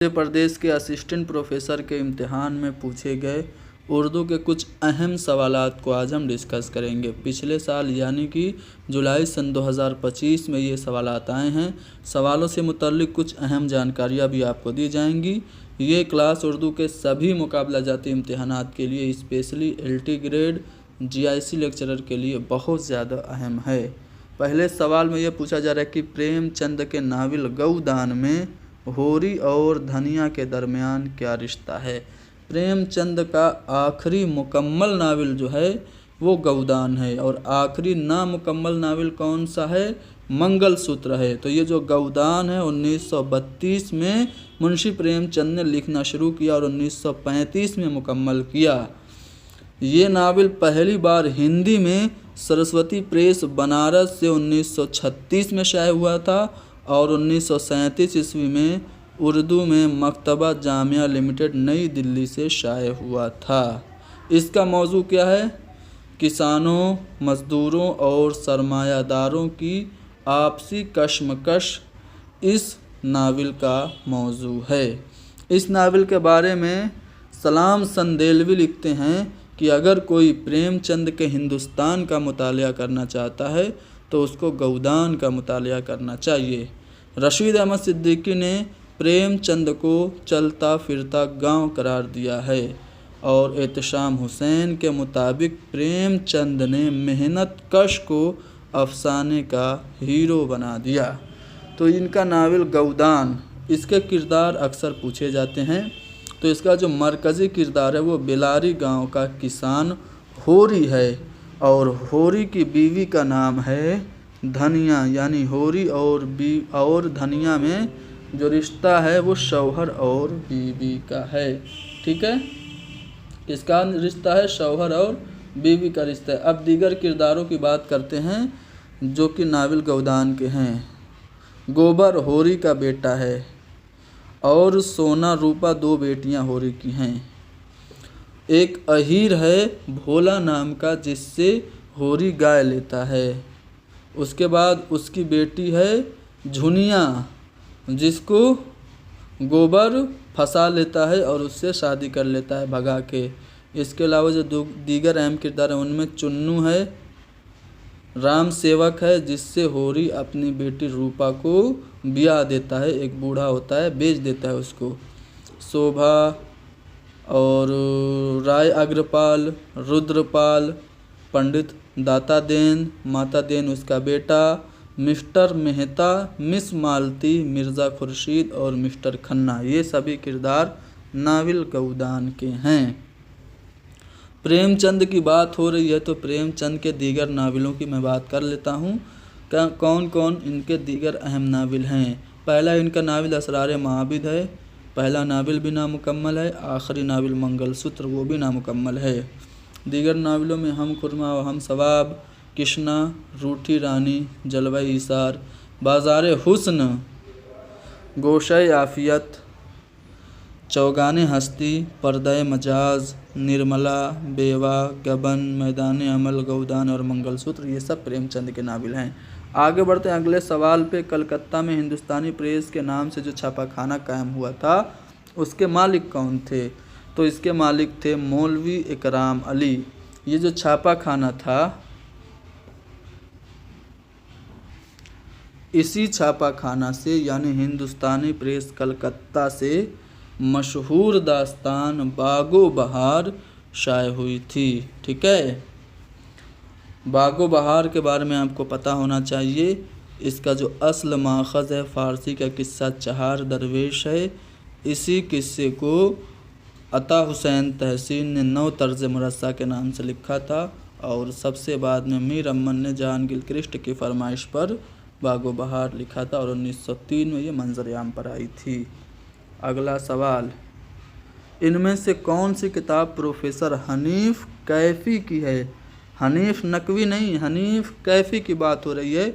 मध्य प्रदेश के assistant professor के इम्तिहान में पूछे गए उर्दू के कुछ अहम सवालात को आज हम डिस्कस करेंगे। पिछले साल यानी कि जुलाई सन 2025 में ये सवालात आए हैं। सवालों से मुतल्लिक कुछ अहम जानकारियाँ भी आपको दी जाएंगी। ये क्लास उर्दू के सभी मुकाबला जाती इम्तिहानात के लिए, specially LT grade GIC lecturer के लिए बहुत ज़्यादा अहम है। पहले सवाल में ये पूछा जा रहा है कि प्रेमचंद के नावल गौदान में होरी और धनिया के दरमियान क्या रिश्ता है। प्रेमचंद का आखिरी मुकम्मल नावल जो है वो गौदान है और आखिरी नामुकम्मल नावल कौन सा है, मंगलसूत्र है। तो ये जो गौदान है 1932 में मुंशी प्रेमचंद ने लिखना शुरू किया और 1935 में मुकम्मल किया। ये नावल पहली बार हिंदी में सरस्वती प्रेस बनारस से 1936 में शाये हुआ था और 1937 ईस्वी में उर्दू में मकतबा जामिया लिमिटेड नई दिल्ली से शाये हुआ था। इसका मौजू क्या है, किसानों, मज़दूरों और सरमायादारों की आपसी कशमकश इस नावल का मौजू है। इस नावल के बारे में सलाम संदेलवी लिखते हैं कि अगर कोई प्रेमचंद के हिंदुस्तान का मुतालिया करना चाहता है तो उसको गौदान का मुतालिया करना चाहिए। रशीद अहमद सिद्दीकी ने प्रेमचंद को चलता फिरता गांव करार दिया है और एहतशाम हुसैन के मुताबिक प्रेमचंद ने मेहनत कश को अफसाने का हीरो बना दिया। तो इनका नावल गौदान, इसके किरदार अक्सर पूछे जाते हैं। तो इसका जो मरकज़ी किरदार है वो बेलारी गांव का किसान होरी है और होरी की बीवी का नाम है धनिया, यानी होरी और धनिया में जो रिश्ता है वो शौहर और बीवी का है। ठीक है, इसका रिश्ता है शौहर और बीवी का रिश्ता है। अब दीगर किरदारों की बात करते हैं जो कि नावल गौदान के हैं। गोबर होरी का बेटा है और सोना रूपा दो बेटियां होरी की हैं। एक अहीर है भोला नाम का जिससे होरी गाय लेता है। उसके बाद उसकी बेटी है झुनिया जिसको गोबर फंसा लेता है और उससे शादी कर लेता है भगा के। इसके अलावा जो दीगर अहम किरदार हैं उनमें चुन्नू है, राम सेवक है जिससे होरी अपनी बेटी रूपा को ब्याह देता है, एक बूढ़ा होता है बेच देता है उसको, शोभा और राय अग्रपाल, रुद्रपाल, पंडित दाता देन, माता देन उसका बेटा, मिस्टर मेहता, मिस मालती, मिर्ज़ा खुर्शीद और मिस्टर खन्ना, ये सभी किरदार नावल गौदान के हैं। प्रेमचंद की बात हो रही है तो प्रेमचंद के दीगर नावलों की मैं बात कर लेता हूँ। कौन कौन इनके दीगर अहम नावल हैं। पहला इनका नावल असरार माबिद है, पहला नावल भी नामुकम्मल है। आखिरी नावल मंगलसूत्र वो भी नामुकम्मल है। दीगर नावलों में हम खुरमा व हम सवाब, किश्ना, रूठी रानी, जलवा इसार, बाज़ार हुस्न, गोशे आफियत, चौगाने हस्ती, पर्दे मजाज, निर्मला, बेवा, गबन, मैदान अमल, गौदान और मंगलसूत्र, ये सब प्रेमचंद के नावल हैं। आगे बढ़ते हैं अगले सवाल पे। कलकत्ता में हिंदुस्तानी प्रेस के नाम से जो छापाखाना कायम हुआ था उसके मालिक कौन थे। तो इसके मालिक थे मौलवी इकराम अली। ये जो छापाखाना था इसी छापाखाना से यानी हिंदुस्तानी प्रेस कलकत्ता से मशहूर दास्तान बागो बहार शाये हुई थी। ठीक है, बागो बहार के बारे में आपको पता होना चाहिए। इसका जो असल माखज़ है फ़ारसी का किस्सा चहार दरवेश है। इसी किस्से को अता हुसैन तहसीन ने 9 तर्ज़ मुरस्सा के नाम से लिखा था और सबसे बाद में मीर अमन ने जहान गिलक्रिस्ट की फरमाइश पर बागो बहार लिखा था और 1903 में ये मंजर-ए-आम पर आई थी। अगला सवाल, इनमें से कौन सी किताब प्रोफेसर हनीफ कैफ़ी की है। हनीफ नकवी नहीं, हनीफ कैफ़ी की बात हो रही है।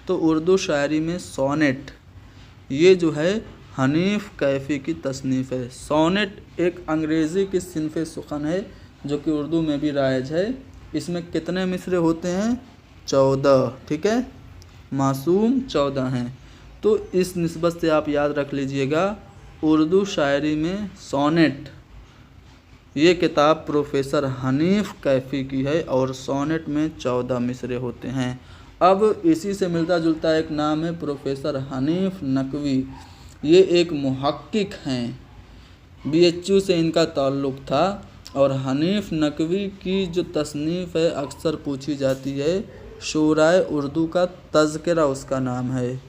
तो उर्दू शायरी में सोनेट, ये जो है हनीफ कैफ़ी की तसनीफ़ है। सोनेट एक अंग्रेज़ी की सिनफ़ सुख़न है जो कि उर्दू में भी राइज है। इसमें कितने मिसरे होते हैं, 14। ठीक है, मासूम 14 हैं। तो इस निस्बत से आप याद रख लीजिएगा उर्दू शायरी में सोनेट, ये किताब प्रोफेसर हनीफ कैफ़ी की है और सोनेट में 14 मिसरे होते हैं। अब इसी से मिलता जुलता एक नाम है प्रोफेसर हनीफ नकवी। ये एक मुहक्किक हैं, BHU से इनका ताल्लुक़ था। और हनीफ नकवी की जो तसनीफ़ है अक्सर पूछी जाती है, शोराए उर्दू का तज़किरा उसका नाम है।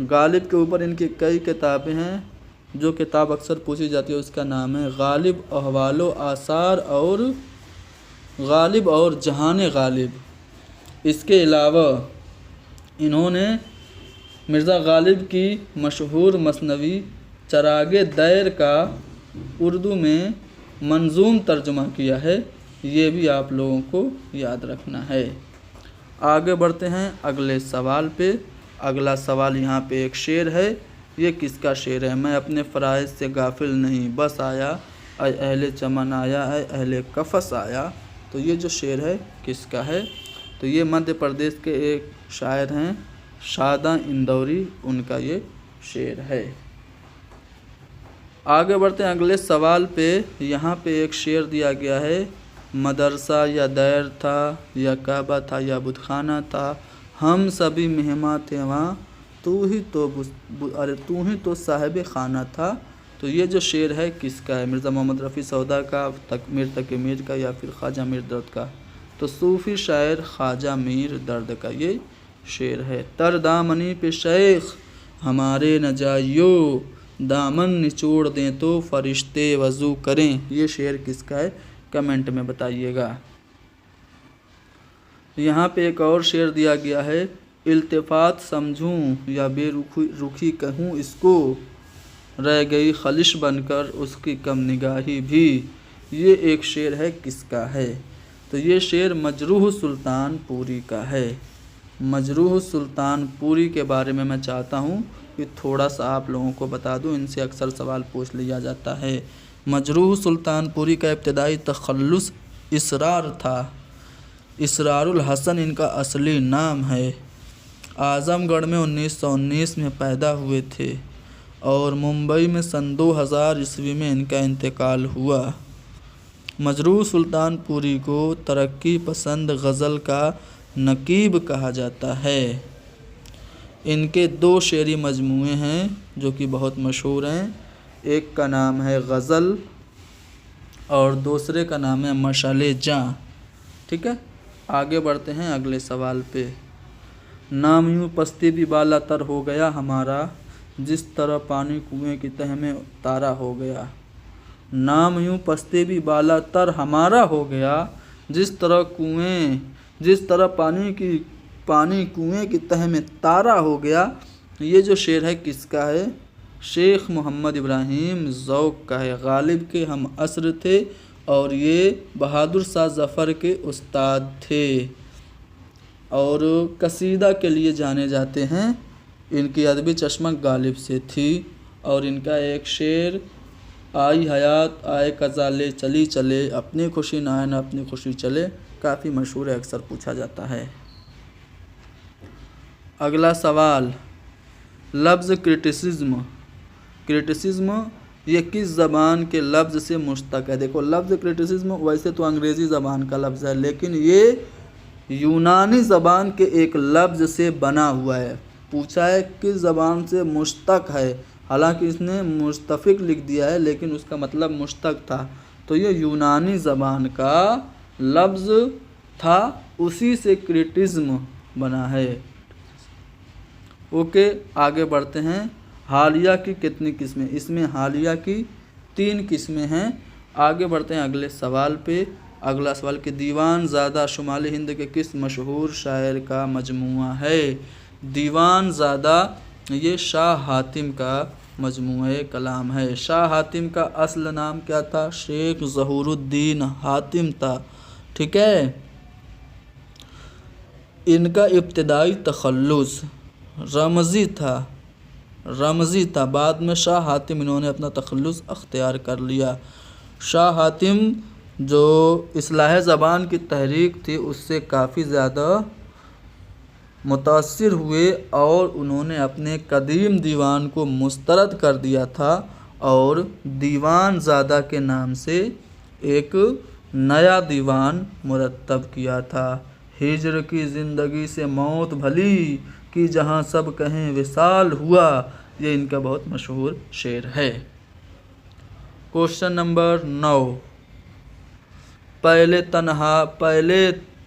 गालिब के ऊपर इनकी कई किताबें हैं। जो किताब अक्सर पूछी जाती है उसका नाम है गालिब अहवालो आसार और गालिब और जहान गालिब। इसके अलावा इन्होंने मिर्ज़ा गालिब की मशहूर मसनवी चरागे दैर का उर्दू में मंजूम तर्जुमा किया है। ये भी आप लोगों को याद रखना है। आगे बढ़ते हैं अगले सवाल पे। अगला सवाल यहाँ पे एक शेर है। ये किसका शेर है? मैं अपने फ़राइज़ से गाफिल नहीं, बस आया ऐ अहले चमन आया, ऐ अहले कफस आया। तो ये जो शेर है किसका है? तो ये मध्य प्रदेश के एक शायर हैं शादा इंदौरी, उनका ये शेर है। आगे बढ़ते हैं अगले सवाल पे। यहाँ पे एक शेर दिया गया है, मदरसा या दैर था या काबा था या बुतखाना था, हम सभी मेहमान थे वहाँ, तू ही तो साहिब खाना था। तो ये जो शेर है किसका है? मिर्ज़ा मोहम्मद रफ़ी सौदा का, मीर तकी मीर का या फिर ख्वाजा मीर दर्द का? तो सूफ़ी शायर ख्वाजा मीर दर्द का ये शेर है। तर दामनी पे शेख हमारे न जाइयो, दामन निचोड़ दें तो फरिश्ते वज़ू करें। ये शेर किसका है? कमेंट में बताइएगा। यहाँ पे एक और शेर दिया गया है, इल्तिफ़ात समझूं या बेरुखी कहूँ इसको, रह गई खलिश बनकर उसकी कम निगाही भी। ये एक शेर है, किसका है? तो ये शेर मजरूह सुल्तानपुरी का है। मजरूह सुल्तानपुरी के बारे में मैं चाहता हूँ कि थोड़ा सा आप लोगों को बता दूँ, इनसे अक्सर सवाल पूछ लिया जाता है। मजरूह सुल्तानपुरी का इब्तिदाई तखल्लुस इसरार था। इसरारुल हसन इनका असली नाम है। आज़मगढ़ में 1919 में पैदा हुए थे और मुंबई में सन 2000 ईस्वी में इनका इंतकाल हुआ। मजरूह सुल्तानपुरी को तरक्की पसंद गज़ल का नकीब कहा जाता है। इनके 2 शेरी मजमूए हैं जो कि बहुत मशहूर हैं। एक का नाम है गज़ल और दूसरे का नाम है मशाले जां। ठीक है, आगे बढ़ते हैं अगले सवाल पे। नाम यूँ पस्ती भी बाला तर हो गया हमारा, जिस तरह पानी कुएं की तह में तारा हो गया। नाम यूँ पस्ती भी बाला तर हमारा हो गया, जिस तरह पानी कुएं की तह में तारा हो गया। ये जो शेर है किसका है? शेख मोहम्मद इब्राहिम ज़ौक़ का है। गालिब के हम असर थे और ये बहादुर शाह ज़फ़र के उस्ताद थे और कसीदा के लिए जाने जाते हैं। इनकी अदबी चश्मक गालिब से थी और इनका एक शेर, आई हयात आए कज़ा ले चली चले, अपनी खुशी ना आए ना अपनी खुशी चले, काफ़ी मशहूर है, अक्सर पूछा जाता है। अगला सवाल, लफ्ज़ क्रिटिसिज्म ये किस ज़बान के लफ्ज़ से मुश्तक़ है? देखो, लफ्ज़ क्रिटिसिज्म वैसे तो अंग्रेज़ी ज़बान का लफ्ज़ है, लेकिन ये यूनानी ज़बान के एक लफ्ज़ से बना हुआ है। पूछा है किस ज़बान से मुश्तक़ है, हालांकि इसने मुस्तफ़िक लिख दिया है लेकिन उसका मतलब मुश्तक़ था। तो ये यूनानी ज़बान का लफ्ज़ था, उसी से क्रिटिज्म बना है। ओके, आगे बढ़ते हैं। हालिया की कितनी किस्में? इसमें हालिया की 3 किस्में हैं। आगे बढ़ते हैं अगले सवाल पे। अगला सवाल कि दीवान ज़ादा शुमाली हिंद के किस मशहूर शायर का मजमूआ है? दीवान ज़ादा ये शाह हातिम का मजमूआ कलाम है। शाह हातिम का असल नाम क्या था? शेख ज़हूरुद्दीन हातिम था। ठीक है, इनका इब्तिदाई तखल्लुस रमज़ी था। बाद में शाह हातिम इन्होंने अपना तखल्लुस अख्तियार कर लिया। शाह हातिम जो इस्लाह ज़बान की तहरीक थी उससे काफ़ी ज़्यादा मुतासिर हुए और उन्होंने अपने कदीम दीवान को मुस्तरद कर दिया था और दीवान ज़ादा के नाम से एक नया दीवान मुरतब किया था। हिज्र की ज़िंदगी से मौत भली कि जहाँ सब कहें विसाल हुआ, ये इनका बहुत मशहूर शेर है। Question number 9।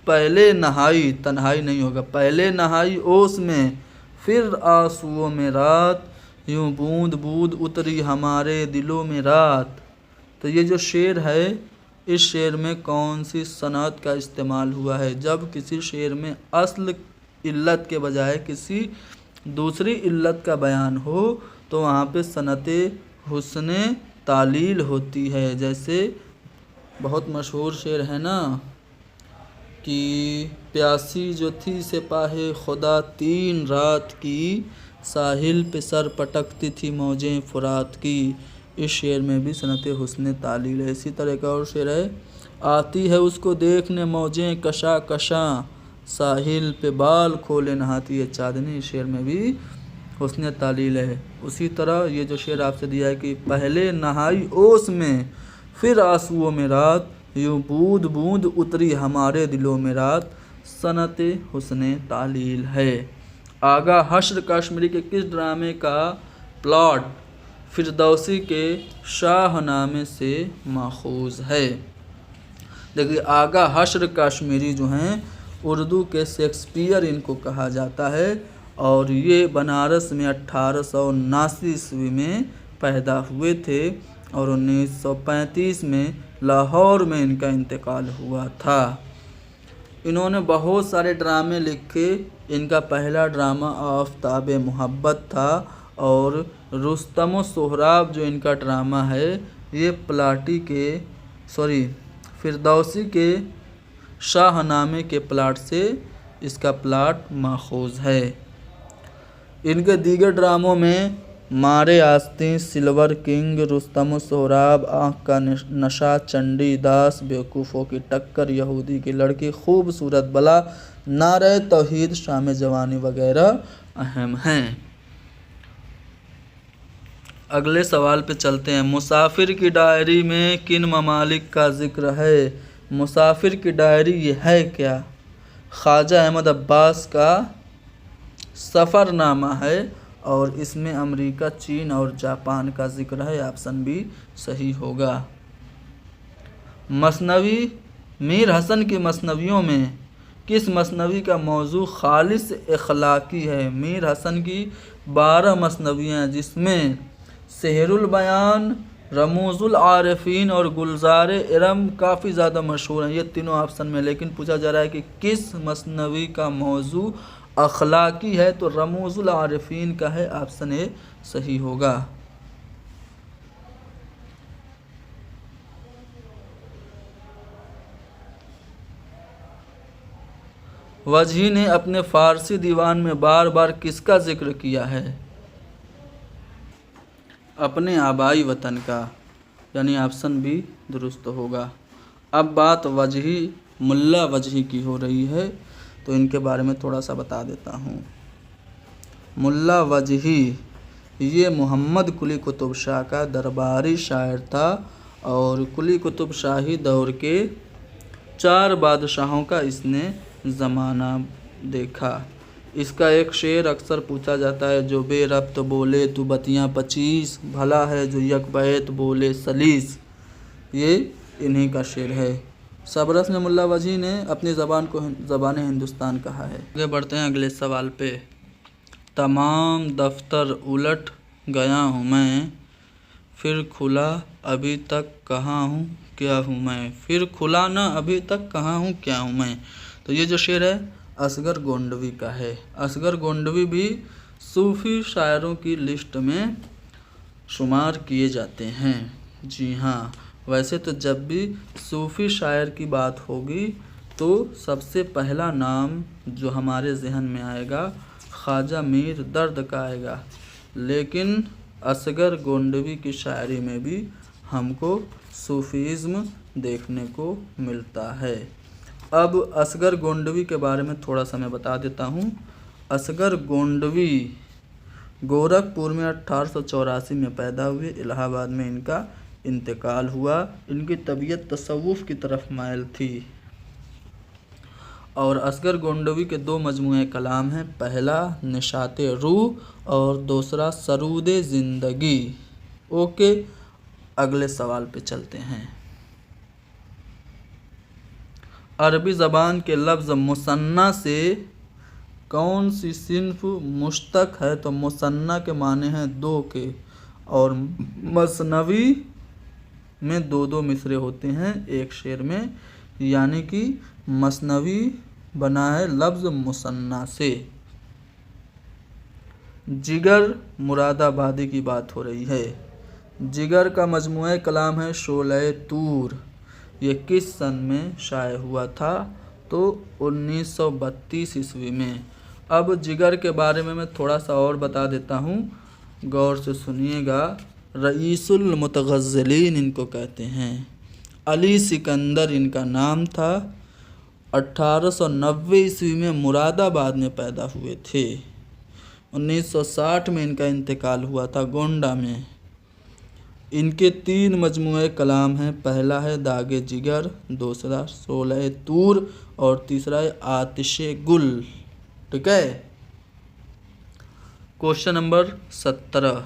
पहले नहाई, तन्हाई नहीं होगा, पहले नहाई ओस में फिर आंसुओं में रात, यूं बूंद बूंद उतरी हमारे दिलों में रात। तो ये जो शेर है, इस शेर में कौन सी सनअत का इस्तेमाल हुआ है? जब किसी शेर में अस्ल इल्लत के बजाय किसी दूसरी इल्लत का बयान हो तो वहाँ पे सनअते हुस्ने तालील होती है। जैसे बहुत मशहूर शेर है ना कि प्यासी जो थी सिपाहे खुदा 3 रात की, साहिल पे सर पटकती थी मौजें फुरात की। इस शेर में भी सनअते हुस्ने तालील है। इसी तरह का और शेर है, आती है उसको देखने मौजें कशा कशा, साहिल पे बाल खोले नहाती है चांदनी। इस शेर में भी हुस्ने तालील है। उसी तरह ये जो शेर आपसे दिया है कि पहले नहाई ओस में फिर आंसुओं में रात, यूं बूंद बूंद उतरी हमारे दिलों में रात, सनअते हुस्ने तालील है। आगा हश्र कश्मीरी के किस ड्रामे का प्लॉट फिरदौसी के शाहनामे से माखूज है? देखिए, आगा हश्र कश्मीरी जो हैं उर्दू के शेक्सपियर इनको कहा जाता है और ये बनारस में 1879 ईस्वी में पैदा हुए थे और 1935 में लाहौर में इनका इंतकाल हुआ था। इन्होंने बहुत सारे ड्रामे लिखे। इनका पहला ड्रामा आफ़ताब मोहब्बत था और रुस्तम व सोहराब जो इनका ड्रामा है ये फिरदौसी के शाहनामे के प्लाट से इसका प्लाट माखूज है। इनके दीगर ड्रामों में मारे आस्तीं, सिल्वर किंग, रुस्तम सोहराब, आँख का नशा, चंडी दास, बेवकूफ़ों की टक्कर, यहूदी की लड़की, खूबसूरत बला, नारे तौहीद, शाम जवानी वगैरह अहम हैं। अगले सवाल पे चलते हैं। मुसाफिर की डायरी में किन ममालिक का जिक्र है? मुसाफिर की डायरी ये है क्या? ख्वाजा अहमद अब्बास का सफ़रनामा है और इसमें अमेरिका, चीन और जापान का जिक्र है। ऑप्शन बी सही होगा। मसनवी, मीर हसन की मसनवियों में किस मसनवी का मौजू खालिस अखलाकी है? मीर हसन की 12 मसनवियाँ जिसमें सेहरुल बयान, रमूजुल आरिफीन और गुलजार इरम काफ़ी ज़्यादा मशहूर हैं। ये तीनों ऑप्शन में, लेकिन पूछा जा रहा है कि किस मसनवी का मौजू अखलाकी है, तो रमूजुल आरिफीन का है। ऑप्शन ए सही होगा। वजही ने अपने फ़ारसी दीवान में बार बार किसका जिक्र किया है? अपने आबाई वतन का, यानी ऑप्शन बी दुरुस्त होगा। अब बात वजही, मुल्ला वजही की हो रही है तो इनके बारे में थोड़ा सा बता देता हूँ। मुल्ला वजही ये मोहम्मद कुली कुतुब शाह का दरबारी शायर था और कुली कुतुब शाही दौर के 4 बादशाहों का इसने ज़माना देखा। इसका एक शेर अक्सर पूछा जाता है, जो बेरब्त बोले तू बतियाँ 25, भला है जो यकबैत बोले सलीस। ये इन्हीं का शेर है। सबरस में मुल्ला वजही ने अपनी ज़बान को ज़बान हिंदुस्तान कहा है। आगे बढ़ते हैं अगले सवाल पे। तमाम दफ्तर उलट गया हूँ मैं, फिर खुला अभी तक कहाँ हूँ क्या हूँ मैं, फिर खुला ना अभी तक कहाँ हूँ क्या हूँ मैं। तो ये जो शेर है असगर गोंडवी का है। असगर गोंडवी भी सूफ़ी शायरों की लिस्ट में शुमार किए जाते हैं। जी हाँ, वैसे तो जब भी सूफ़ी शायर की बात होगी तो सबसे पहला नाम जो हमारे जहन में आएगा ख्वाजा मीर दर्द का आएगा, लेकिन असगर गोंडवी की शायरी में भी हमको सूफ़ीज़्म देखने को मिलता है। अब असगर गोंडवी के बारे में थोड़ा सा मैं बता देता हूँ। असगर गोंडवी गोरखपुर में 1884 में पैदा हुए। इलाहाबाद में इनका इंतकाल हुआ। इनकी तबीयत तसव्वुफ़ की तरफ माइल थी। और असगर गोंडवी के 2 मजमूए कलाम हैं, पहला निशाते रूह और दूसरा सरूदे ज़िंदगी। ओके, अगले सवाल पे चलते हैं। अरबी ज़बान के लफ्ज़ मुसन्ना से कौन सी सिन्फ मुश्तक है? तो मुसन्ना के माने हैं 2 के, और मसनवी में 2-2 मिसरे होते हैं एक शेर में, यानी कि मसनवी बना है लफ्ज़ मुसन्ना से। जिगर मुरादाबादी की बात हो रही है। जिगर का मजमूए कलाम है शोले तूर। ये किस सन में शाये हुआ था? तो 1932 ईस्वी में। अब जिगर के बारे में मैं थोड़ा सा और बता देता हूँ, गौर से सुनिएगा। रईसुल मुतगज़्ज़लीन इनको कहते हैं। अली सिकंदर इनका नाम था। 1890 ईस्वी में मुरादाबाद में पैदा हुए थे। 1960 में इनका इंतकाल हुआ था गोंडा में। इनके 3 मजमूए कलाम हैं, पहला है दागे जिगर, दूसरा शोले तूर और तीसरा है आतिशे गुल। ठीक है। क्वेश्चन नंबर 17,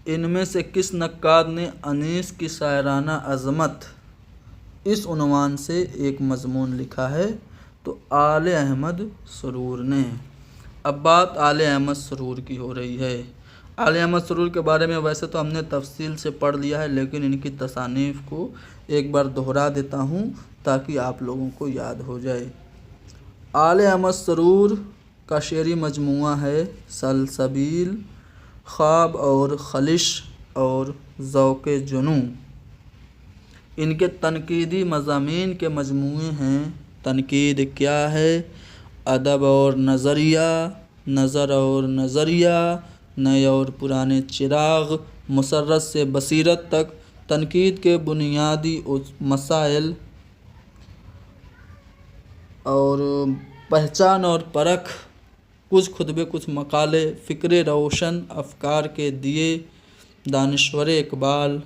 इनमें से किस नक्काद ने अनीस की शायराना अज़मत इस उन्वान से एक मजमून लिखा है? तो आले अहमद सुरूर ने। अब बात आले अहमद सुरूर की हो रही है। आले अहमद सुरूर के बारे में वैसे तो हमने तफसील से पढ़ लिया है, लेकिन इनकी तसानीफ़ को एक बार दोहरा देता हूँ ताकि आप लोगों को याद हो जाए। आले अहमद सुरूर का शेरी मजमुआ है सलसबील, ख्वाब और खलिश और ज़ौक़े जुनू। इनके तनकीदी मज़ामीन के मजमूए हैं। तनकीद क्या है? अदब और नज़रिया, नज़र और नज़रिया, नए और पुराने चिराग, मुसर्रत से बसीरत तक, तनकीद के बुनियादी मसाइल और पहचान और परख, कुछ खुतबे, कुछ मकाले, फ़िक्र रोशन, अफ़कार के दिए, दानिश्वर इकबाल,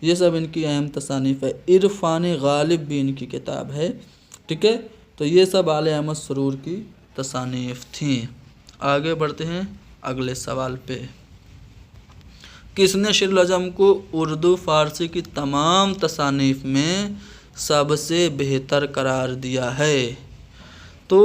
ये सब इनकी अहम तसानीफ़ है। इरफ़ान गालिब भी इनकी किताब है। ठीक है, तो ये सब आले अहमद सुरूर की तसानीफ़ थी। आगे बढ़ते हैं अगले सवाल पे। किसने शेरुल अज़म को उर्दू फ़ारसी की तमाम तसानीफ़ में सबसे बेहतर करार दिया है? तो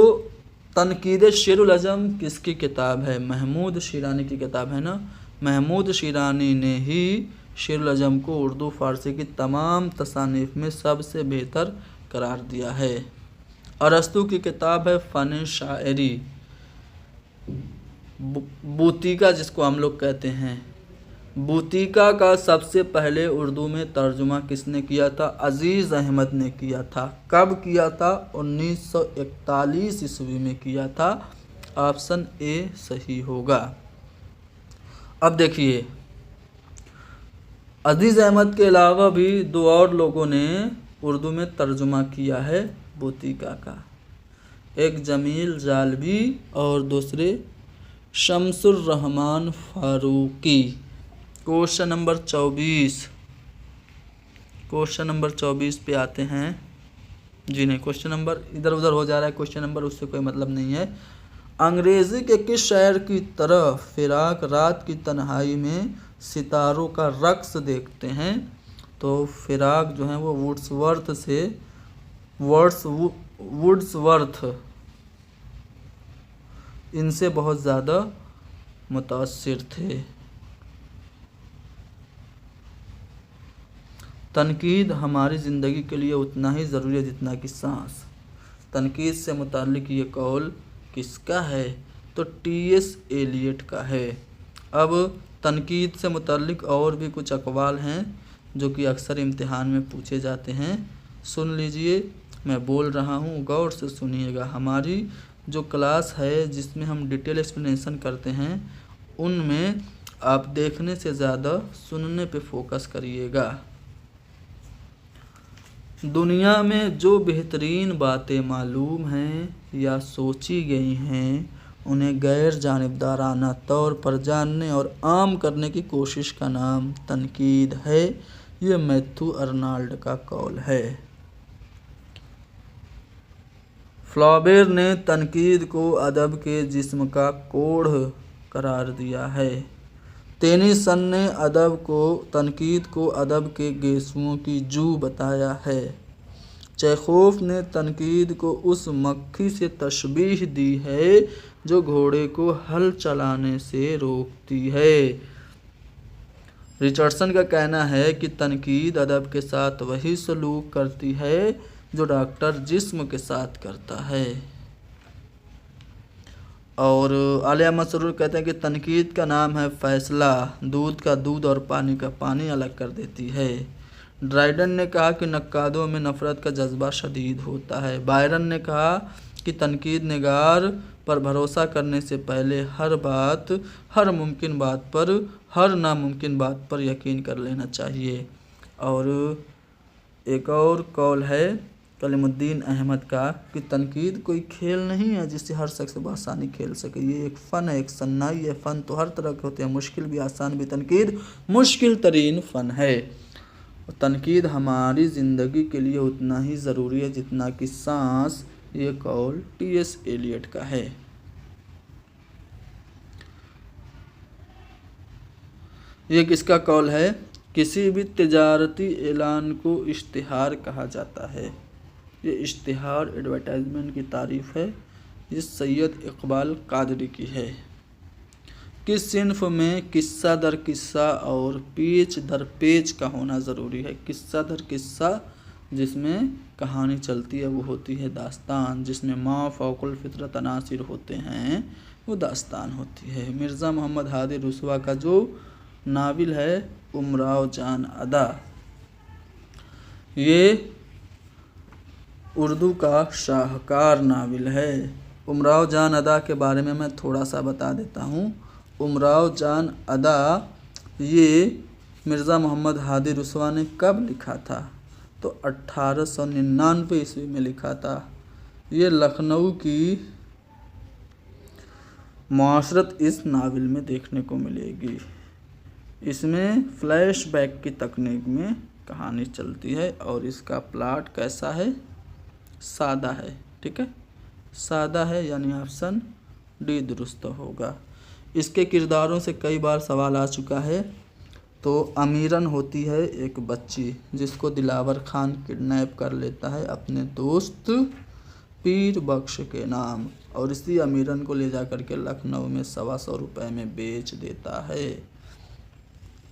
तनकीद शेरुल अज़म किसकी किताब है? महमूद शिरानी की किताब है ना। महमूद शिरानी ने ही शेरुल अज़म को उर्दू फ़ारसी की तमाम तसानीफ़ में सबसे बेहतर करार दिया है। अरस्तू की किताब है फ़न शायरी, बूतिका जिसको हम लोग कहते हैं। बूतिका का सबसे पहले उर्दू में तर्जुमा किसने किया था? अज़ीज़ अहमद ने किया था। कब किया था? 1941 ईस्वी में किया था। ऑप्शन ए सही होगा। अब देखिए, अज़ीज़ अहमद के अलावा भी 2 और लोगों ने उर्दू में तर्जुमा किया है बूतिका का। एक जमील जालबी और दूसरे Shamsur Rahman Faruqi. Question number 24, question number 24 पे आते हैं। जी नहीं, क्वेश्चन नंबर इधर उधर हो जा रहा है, क्वेश्चन नंबर उससे कोई मतलब नहीं है। अंग्रेज़ी के किस शायर की तरह फ़िराक रात की तन्हाई में सितारों का रक्स देखते हैं? तो फ़िराक जो है वो वुड्सवर्थ इनसे बहुत ज़्यादा मुतासिर थे। तनकीद हमारी ज़िंदगी के लिए उतना ही ज़रूरी है जितना कि सांस। तनकीद से मुताल्लिक़ ये कौल किसका है? तो टी.एस. एलियट का है। अब तनकीद से मुताल्लिक़ और भी कुछ अक़वाल हैं जो कि अक्सर इम्तिहान में पूछे जाते हैं। सुन लीजिए, मैं बोल रहा हूँ, गौर से सुनिएगा। हमारी जो क्लास है जिसमें हम डिटेल एक्सप्लेनेशन करते हैं, उनमें आप देखने से ज़्यादा सुनने पे फोकस करिएगा। दुनिया में जो बेहतरीन बातें मालूम हैं या सोची गई हैं, उन्हें गैर जानिबदाराना तौर पर जानने और आम करने की कोशिश का नाम तनकीद है। ये मैथ्यू अर्नाल्ड का कौल है। फ्लॉबेर ने तनकीद को अदब के जिस्म का कोढ़ करार दिया है। टेनिसन ने तनकीद को अदब के गेसुओं की जू बताया है। चेखोव ने तनकीद को उस मक्खी से तशबीह दी है जो घोड़े को हल चलाने से रोकती है। रिचर्डसन का कहना है कि तनकीद अदब के साथ वही सलूक करती है जो डॉक्टर जिस्म के साथ करता है। और आलिया मसरूर कहते हैं कि तनकीद का नाम है फैसला, दूध का दूध और पानी का पानी अलग कर देती है। ड्राइडन ने कहा कि नक्कादों में नफ़रत का जज्बा शदीद होता है। बायरन ने कहा कि तनकीद निगार पर भरोसा करने से पहले हर मुमकिन बात पर, हर नामुमकिन बात पर यकीन कर लेना चाहिए। और एक और कौल है कलीमुद्दीन अहमद का कि तनकीद कोई खेल नहीं है जिसे हर शख्स बआसानी खेल सके। ये एक फ़न है, एक सन्नाई है। फ़न तो हर तरह के होते हैं, मुश्किल भी आसान भी। तनकीद मुश्किल तरीन फ़न है। तनकीद हमारी ज़िंदगी के लिए उतना ही ज़रूरी है जितना कि सांस। ये कौल टी.एस. एलियट का है। ये किसका कौल है? किसी भी तिजारती ऐलान को इश्तिहार कहा जाता है। ये इश्तिहार एडवर्टाइजमेंट की तारीफ़ है। ये सैयद इकबाल कादरी की है। किस सिन्फ में किस्सा दर किस्सा और पेच दर पेच का होना ज़रूरी है? किस्सा दर किस्सा जिसमें कहानी चलती है वो होती है दास्तान। जिसमें माँ फ़ौकुल फितरत अनासिर होते हैं वो दास्तान होती है। मिर्ज़ा मोहम्मद हादी रुसवा का जो नाविल है उमराव जान अदा, ये उर्दू का शाहकार नाविल है। उमराव जान अदा के बारे में मैं थोड़ा सा बता देता हूँ। उमराव जान अदा ये मिर्ज़ा मोहम्मद हादी रुसवा ने कब लिखा था? तो 1899 ईस्वी में लिखा था। ये लखनऊ की मुआशरत इस नावल में देखने को मिलेगी। इसमें फ्लैशबैक की तकनीक में कहानी चलती है और इसका प्लॉट कैसा है? सादा है। ठीक है, सादा है, यानी ऑप्शन डी दुरुस्त होगा। इसके किरदारों से कई बार सवाल आ चुका है। तो अमीरन होती है एक बच्ची जिसको दिलावर खान किडनैप कर लेता है अपने दोस्त पीर बख्श के नाम, और इसी अमीरन को ले जा कर के लखनऊ में 125 रुपये में बेच देता है।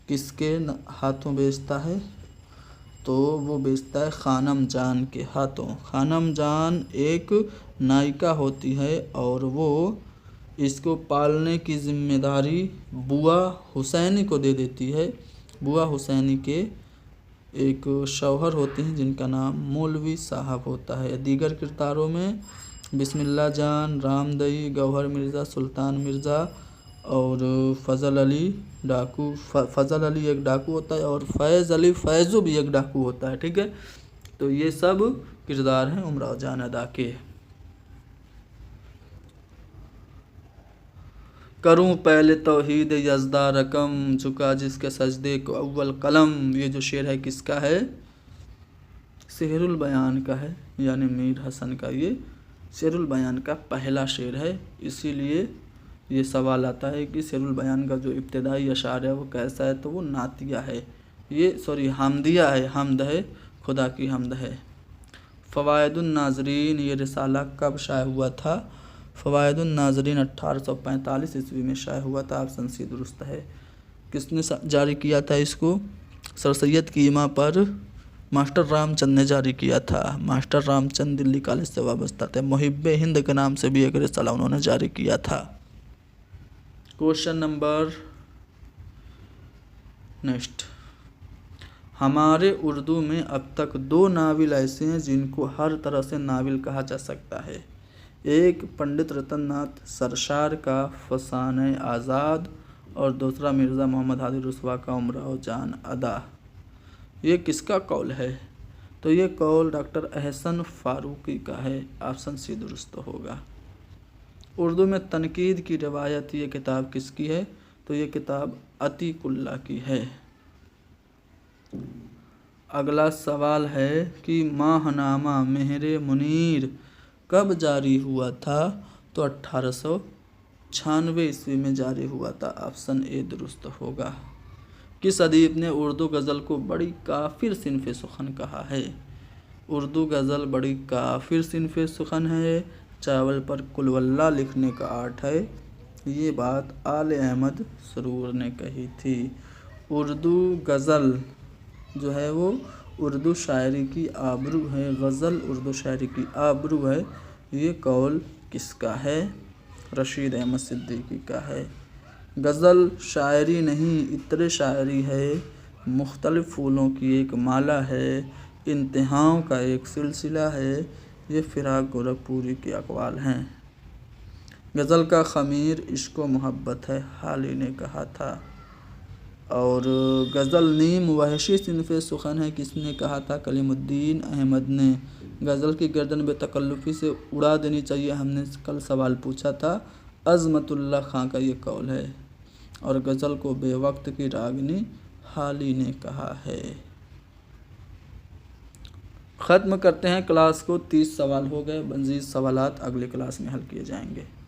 किसके हाथों बेचता है? तो वो बेचता है खानम जान के हाथों। खानम जान एक नायिका होती है और वो इसको पालने की जिम्मेदारी बुआ हुसैनी को दे देती है। बुआ हुसैनी के एक शौहर होते हैं जिनका नाम मौलवी साहब होता है। दीगर किरदारों में बिस्मिल्लाह जान, रामदई, गौहर मिर्ज़ा, सुल्तान मिर्ज़ा और फ़ज़ल अली डाकू। फ़ज़ल अली एक डाकू होता है और फैज़ अली फैज़ू भी एक डाकू होता है। ठीक है, तो ये सब किरदार हैं उमराव जान अदा के। करूं पहले तौहीद यज़दा रकम, झुका जिसके सजदे को अव्वल कलम। ये जो शेर है किसका है? शेरुल बयान का है, यानी मीर हसन का। ये शेरुल बयान का पहला शेर है। इसीलिए ये सवाल आता है कि शेरुल बयान का जो इब्तिदाई अशार है वो कैसा है? तो वो नातिया है। ये हामदिया है, हमद है, खुदा की हमद है। फ़वाइदुन नाज़रीन, ये रिसाला कब शाये हुआ था? फ़वाइदुन नाज़रीन 1845 ईस्वी में शाये हुआ था। ऑप्शन सी दुरुस्त है। किसने जारी किया था इसको? सर सैयद की इमा पर मास्टर रामचंद ने जारी किया था। मास्टर रामचंद दिल्ली कॉलेज से वाबस्ता थे। मुहिब्बे हिंद के नाम से भी एक रिसाला उन्होंने जारी किया था। Question number next. हमारे उर्दू में अब तक 2 नाविल ऐसे हैं जिनको हर तरह से नाविल कहा जा सकता है। एक पंडित रतन नाथ सरशार का फसाने आज़ाद और दूसरा मिर्ज़ा मोहम्मद हादी रुसवा का उमराव जान अदा। ये किसका कौल है? तो ये कौल डॉक्टर अहसन फारूकी का है। ऑप्शन सी दुरुस्त होगा। उर्दू में तनकीद की रिवायत ये किताब किसकी है? तो ये किताब अतीकुल्ला की है। अगला सवाल है कि माहनामा मेहरे मुनीर कब जारी हुआ था? तो 1896 ईस्वी में जारी हुआ था। ऑप्शन ए दुरुस्त होगा। किस अदीब ने उर्दू गज़ल को बड़ी काफिर सिनफ़े सुखन कहा है? उर्दू गज़ल बड़ी काफिर सिनफ़े सुखन है, चावल पर कुलवल्ला लिखने का आर्ट है। ये बात आले अहमद सरूर ने कही थी। उर्दू गज़ल जो है वो उर्दू शायरी की आबरू है, गज़ल उर्दू शायरी की आबरू है। ये कौल किसका है? रशीद अहमद सिद्दीकी का है। गज़ल शायरी नहीं इत्र शायरी है, मुख्तलिफ़ फूलों की एक माला है, इंतहाओं का एक सिलसिला है। ये फ़िराक गोरखपुरी के अक़वाल हैं। गज़ल का ख़मीर इश्क़ व मोहब्बत है, हाली ने कहा था। और गज़ल नीम वहशी सिनफ़े सुखन है, किसने कहा था? कलीमुद्दीन अहमद ने। गज़ल की गर्दन बेतकल्लुफ़ी से उड़ा देनी चाहिए, हमने कल सवाल पूछा था। अज़मतुल्लाह खां का ये कौल है। और गज़ल को बेवक्त की रागनी हाली ने कहा है। ख़त्म करते हैं क्लास को। 30 सवाल हो गए। मज़ीद सवालात अगले क्लास में हल किए जाएंगे।